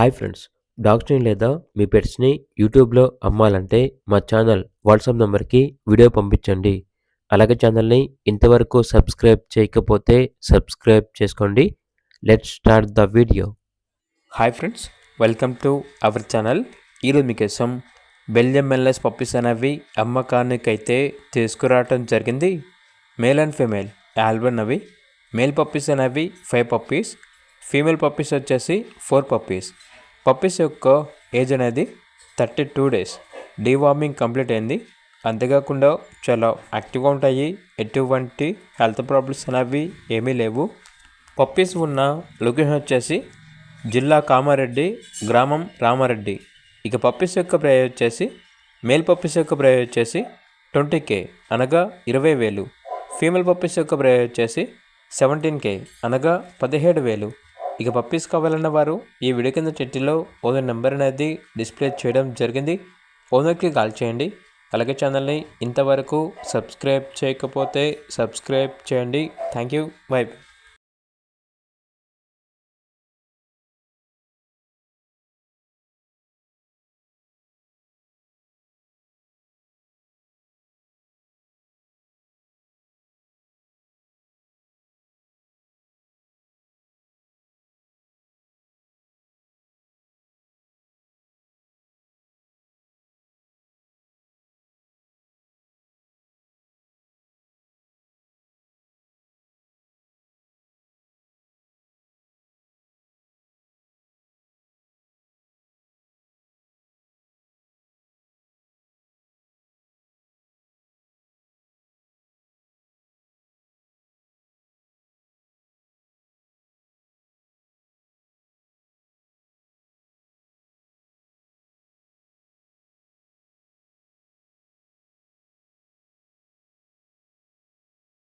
Hi friends, డాగ్స్‌ని లేదా మీ పెట్స్‌ని యూట్యూబ్‌లో అమ్మాలంటే మా ఛానల్ వాట్సాప్ నంబర్‌కి వీడియో పంపించండి. అలాగే ఛానల్‌ని ఇంతవరకు సబ్స్క్రైబ్ చేయకపోతే సబ్స్క్రైబ్ చేసుకోండి. Let's start the video. Hi friends, welcome to our channel. ఈరోజు మీకోసం బెల్జియం మెల్లెస్ పప్పీస్ అనేవి అమ్మకానికైతే తీసుకురావటం జరిగింది. మేల్ అండ్ ఫీమేల్ ఆల్బన్ అవి. మేల్ పప్పీస్ అనేవి 5 పప్పీస్, ఫీమేల్ పప్పీస్ వచ్చేసి 4 పప్పీస్. పప్పీస్ యొక్క ఏజ్ అనేది 32 డేస్. డీవార్మింగ్ కంప్లీట్ అయింది. అంతేకాకుండా చాలా యాక్టివ్గా ఉంటాయి. ఎటువంటి హెల్త్ ప్రాబ్లమ్స్ అనేవి ఏమీ లేవు. పప్పీస్ ఉన్న లొకేషన్ వచ్చేసి జిల్లా కామారెడ్డి, గ్రామం రామారెడ్డి. ఇక పప్పీస్ యొక్క ప్రైస్ వచ్చేసి మేల్ పప్పీస్ యొక్క ప్రైస్ వచ్చేసి 20K అనగా 20,000. ఫీమేల్ పప్పీస్ యొక్క ప్రైస్ వచ్చేసి 17K అనగా 17,000. ఇక పప్పీస్ కావాలన్న వారు ఈ వీడియో కింద టైటిల్లో ఓనర్ నెంబర్ అనేది డిస్ప్లే చేయడం జరిగింది. ఓనర్కి కాల్ చేయండి. అలాగే ఛానల్ని ఇంతవరకు సబ్స్క్రైబ్ చేయకపోతే సబ్స్క్రైబ్ చేయండి. Thank you. బై.